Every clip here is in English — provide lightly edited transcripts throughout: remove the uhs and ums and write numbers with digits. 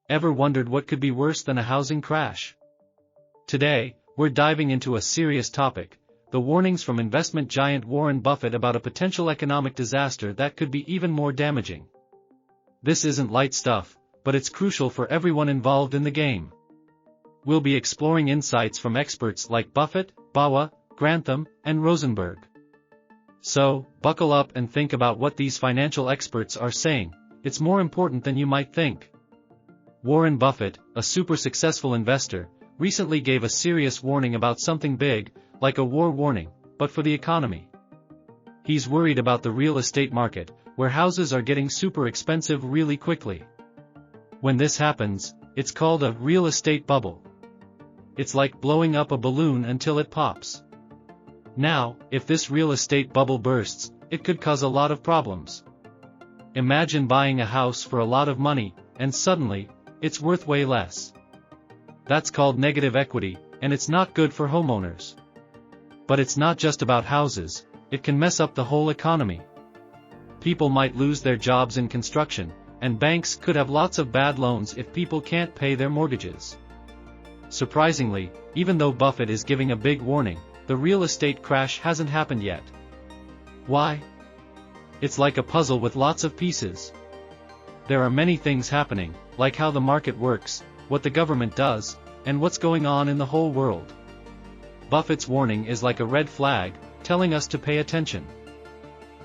Ever wondered what could be worse than a housing crash? Today, we're diving into a serious topic, the warnings from investment giant Warren Buffett about a potential economic disaster that could be even more damaging. This isn't light stuff, but it's crucial for everyone involved in the game. We'll be exploring insights from experts like Buffett, Bawa, Grantham, and Rosenberg. So, buckle up and think about what these financial experts are saying. It's more important than you might think. Warren Buffett, a super successful investor, recently gave a serious warning about something big, like a war warning, but for the economy. He's worried about the real estate market, where houses are getting super expensive really quickly. When this happens, it's called a real estate bubble. It's like blowing up a balloon until it pops. Now, if this real estate bubble bursts, it could cause a lot of problems. Imagine buying a house for a lot of money, and suddenly, it's worth way less. That's called negative equity, and it's not good for homeowners. But it's not just about houses, it can mess up the whole economy. People might lose their jobs in construction, and banks could have lots of bad loans if people can't pay their mortgages. Surprisingly, even though Buffett is giving a big warning, the real estate crash hasn't happened yet. Why? It's like a puzzle with lots of pieces. There are many things happening, like how the market works, what the government does, and what's going on in the whole world. Buffett's warning is like a red flag, telling us to pay attention.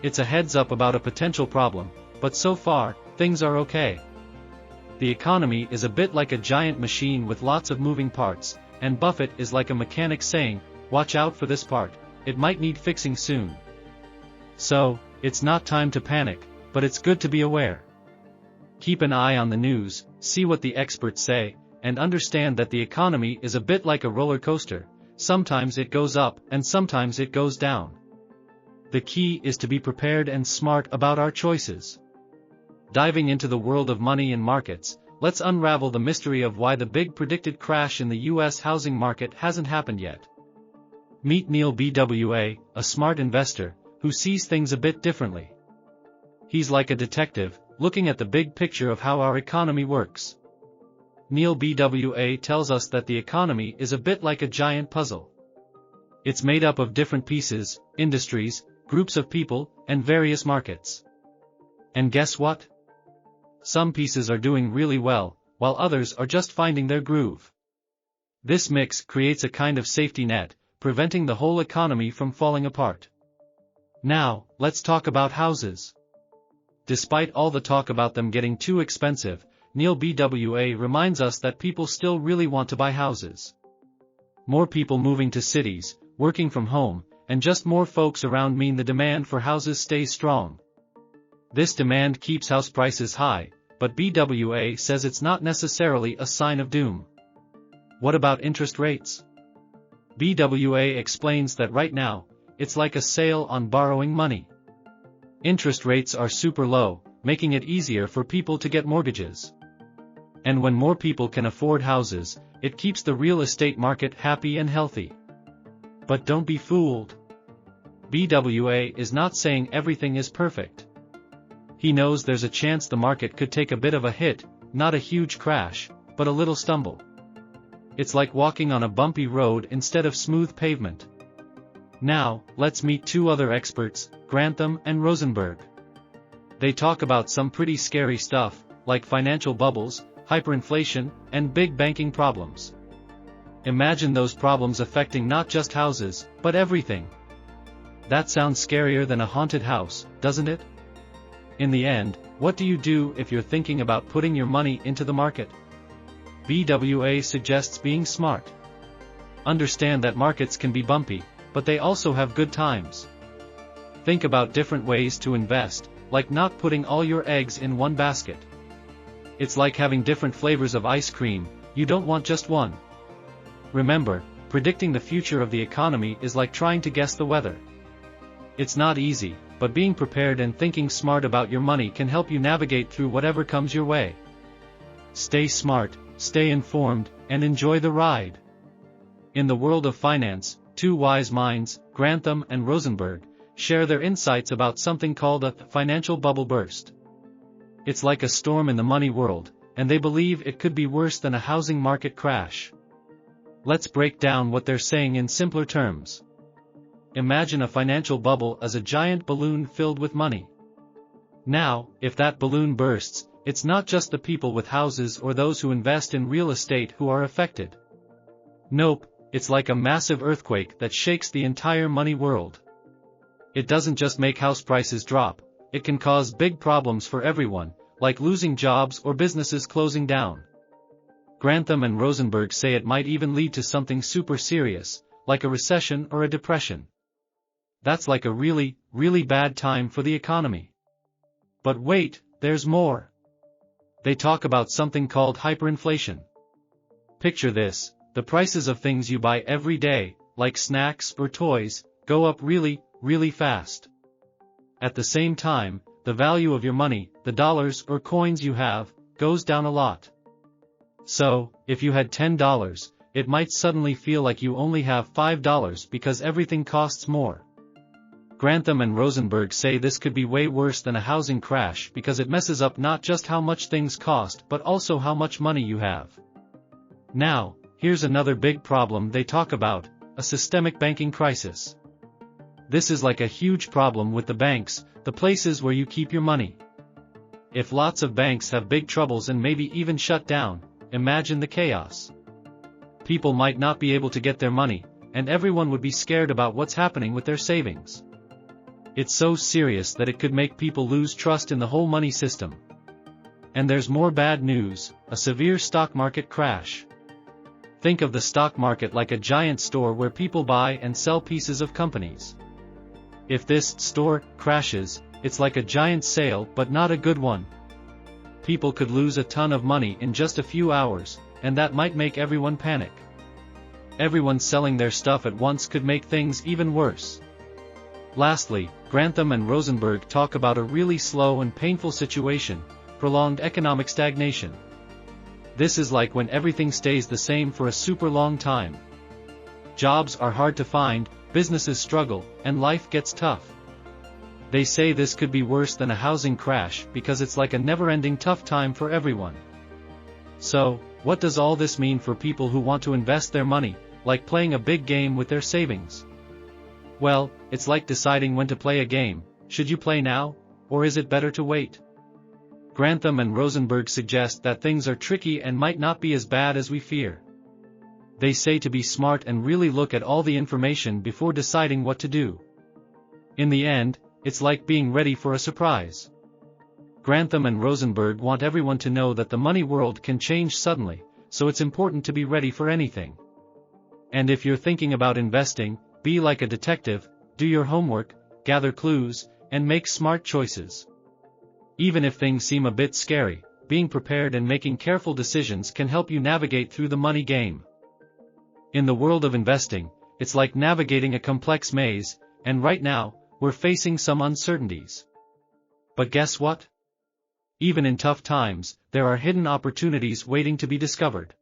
It's a heads up about a potential problem, but so far, things are okay. The economy is a bit like a giant machine with lots of moving parts, and Buffett is like a mechanic saying, "Watch out for this part, it might need fixing soon." So, it's not time to panic, but it's good to be aware. Keep an eye on the news, see what the experts say, and understand that the economy is a bit like a roller coaster. Sometimes it goes up and sometimes it goes down. The key is to be prepared and smart about our choices. Diving into the world of money and markets, let's unravel the mystery of why the big predicted crash in the US housing market hasn't happened yet. Meet Neil BWA, a smart investor, who sees things a bit differently. He's like a detective, looking at the big picture of how our economy works. Neil BWA tells us that the economy is a bit like a giant puzzle. It's made up of different pieces, industries, groups of people, and various markets. And guess what? Some pieces are doing really well, while others are just finding their groove. This mix creates a kind of safety net, preventing the whole economy from falling apart. Now, let's talk about houses. Despite all the talk about them getting too expensive, Neil BWA reminds us that people still really want to buy houses. More people moving to cities, working from home, and just more folks around mean the demand for houses stays strong. This demand keeps house prices high, but BWA says it's not necessarily a sign of doom. What about interest rates? BWA explains that right now, it's like a sale on borrowing money. Interest rates are super low, making it easier for people to get mortgages. And when more people can afford houses, it keeps the real estate market happy and healthy. But don't be fooled. BWA is not saying everything is perfect. He knows there's a chance the market could take a bit of a hit, not a huge crash, but a little stumble. It's like walking on a bumpy road instead of smooth pavement. Now, let's meet two other experts, Grantham and Rosenberg. They talk about some pretty scary stuff, like financial bubbles, hyperinflation, and big banking problems. Imagine those problems affecting not just houses, but everything. That sounds scarier than a haunted house, doesn't it? In the end, what do you do if you're thinking about putting your money into the market? BWA suggests being smart. Understand that markets can be bumpy, but they also have good times. Think about different ways to invest, like not putting all your eggs in one basket. It's like having different flavors of ice cream, you don't want just one. Remember, predicting the future of the economy is like trying to guess the weather. It's not easy, but being prepared and thinking smart about your money can help you navigate through whatever comes your way. Stay smart, stay informed, and enjoy the ride. In the world of finance, two wise minds, Grantham and Rosenberg, share their insights about something called a financial bubble burst. It's like a storm in the money world, and they believe it could be worse than a housing market crash. Let's break down what they're saying in simpler terms. Imagine a financial bubble as a giant balloon filled with money. Now, if that balloon bursts, it's not just the people with houses or those who invest in real estate who are affected. Nope, it's like a massive earthquake that shakes the entire money world. It doesn't just make house prices drop, it can cause big problems for everyone, like losing jobs or businesses closing down. Grantham and Rosenberg say it might even lead to something super serious, like a recession or a depression. That's like a really, really bad time for the economy. But wait, there's more. They talk about something called hyperinflation. Picture this, the prices of things you buy every day, like snacks or toys, go up really, really fast. At the same time, the value of your money, the dollars or coins you have, goes down a lot. So, if you had $10, it might suddenly feel like you only have $5 because everything costs more. Grantham and Rosenberg say this could be way worse than a housing crash because it messes up not just how much things cost but also how much money you have. Now, here's another big problem they talk about, a systemic banking crisis. This is like a huge problem with the banks, the places where you keep your money. If lots of banks have big troubles and maybe even shut down, imagine the chaos. People might not be able to get their money, and everyone would be scared about what's happening with their savings. It's so serious that it could make people lose trust in the whole money system. And there's more bad news, a severe stock market crash. Think of the stock market like a giant store where people buy and sell pieces of companies. If this store crashes, it's like a giant sale but not a good one. People could lose a ton of money in just a few hours, and that might make everyone panic. Everyone selling their stuff at once could make things even worse. Lastly, Grantham and Rosenberg talk about a really slow and painful situation, prolonged economic stagnation. This is like when everything stays the same for a super long time. Jobs are hard to find, businesses struggle, and life gets tough. They say this could be worse than a housing crash because it's like a never-ending tough time for everyone. So, what does all this mean for people who want to invest their money, like playing a big game with their savings? Well, it's like deciding when to play a game. Should you play now, or is it better to wait? Grantham and Rosenberg suggest that things are tricky and might not be as bad as we fear. They say to be smart and really look at all the information before deciding what to do. In the end, it's like being ready for a surprise. Grantham and Rosenberg want everyone to know that the money world can change suddenly, so it's important to be ready for anything. And if you're thinking about investing, be like a detective, do your homework, gather clues, and make smart choices. Even if things seem a bit scary, being prepared and making careful decisions can help you navigate through the money game. In the world of investing, it's like navigating a complex maze, and right now, we're facing some uncertainties. But guess what? Even in tough times, there are hidden opportunities waiting to be discovered.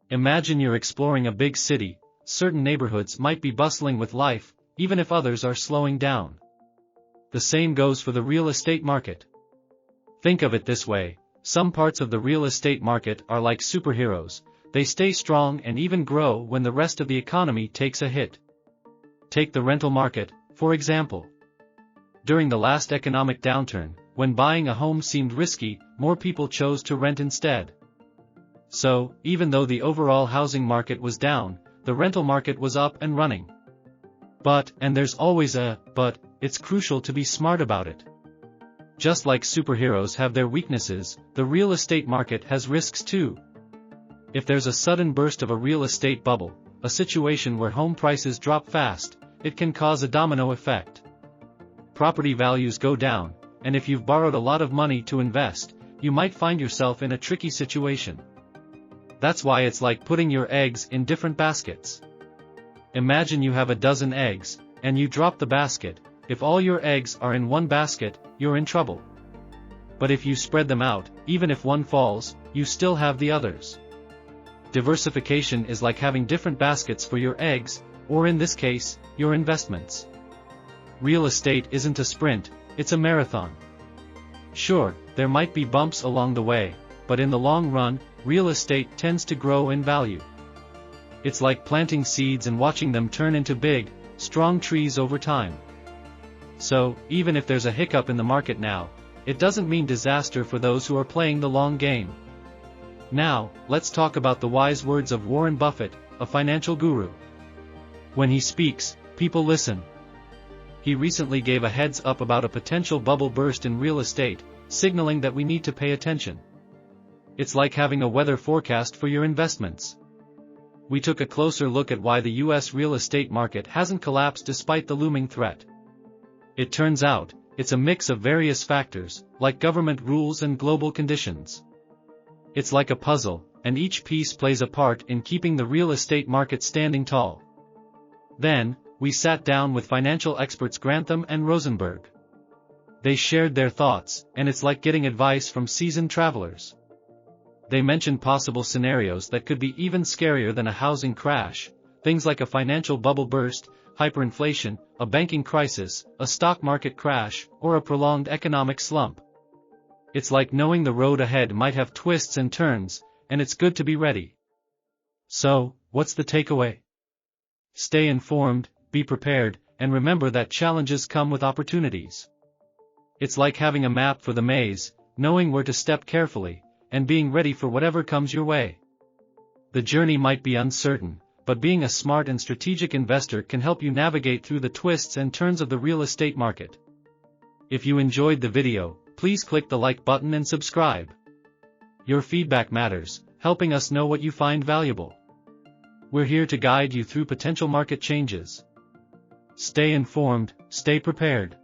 Imagine you're exploring a big city. Certain neighborhoods might be bustling with life, even if others are slowing down. The same goes for the real estate market. Think of it this way, some parts of the real estate market are like superheroes, they stay strong and even grow when the rest of the economy takes a hit. Take the rental market, for example. During the last economic downturn, when buying a home seemed risky, more people chose to rent instead. So, even though the overall housing market was down, the rental market was up and running. But, and there's always a but, it's crucial to be smart about it. Just like superheroes have their weaknesses, the real estate market has risks too. If there's a sudden burst of a real estate bubble, a situation where home prices drop fast, it can cause a domino effect. Property values go down, and if you've borrowed a lot of money to invest, you might find yourself in a tricky situation. That's why it's like putting your eggs in different baskets. Imagine you have a dozen eggs, and you drop the basket. If all your eggs are in one basket, you're in trouble. But if you spread them out, even if one falls, you still have the others. Diversification is like having different baskets for your eggs, or in this case, your investments. Real estate isn't a sprint, it's a marathon. Sure, there might be bumps along the way, but in the long run, real estate tends to grow in value. It's like planting seeds and watching them turn into big, strong trees over time. So, even if there's a hiccup in the market now, it doesn't mean disaster for those who are playing the long game. Now, let's talk about the wise words of Warren Buffett, a financial guru. When he speaks, people listen. He recently gave a heads up about a potential bubble burst in real estate, signaling that we need to pay attention. It's like having a weather forecast for your investments. We took a closer look at why the US real estate market hasn't collapsed despite the looming threat. It turns out, it's a mix of various factors, like government rules and global conditions. It's like a puzzle, and each piece plays a part in keeping the real estate market standing tall. Then, we sat down with financial experts Grantham and Rosenberg. They shared their thoughts, and it's like getting advice from seasoned travelers. They mentioned possible scenarios that could be even scarier than a housing crash, things like a financial bubble burst, hyperinflation, a banking crisis, a stock market crash, or a prolonged economic slump. It's like knowing the road ahead might have twists and turns, and it's good to be ready. So, what's the takeaway? Stay informed, be prepared, and remember that challenges come with opportunities. It's like having a map for the maze, knowing where to step carefully, and being ready for whatever comes your way. The journey might be uncertain, but being a smart and strategic investor can help you navigate through the twists and turns of the real estate market. If you enjoyed the video, please click the like button and subscribe. Your feedback matters, helping us know what you find valuable. We're here to guide you through potential market changes. Stay informed, stay prepared.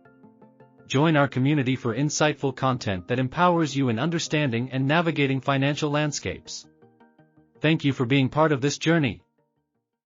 Join our community for insightful content that empowers you in understanding and navigating financial landscapes. Thank you for being part of this journey.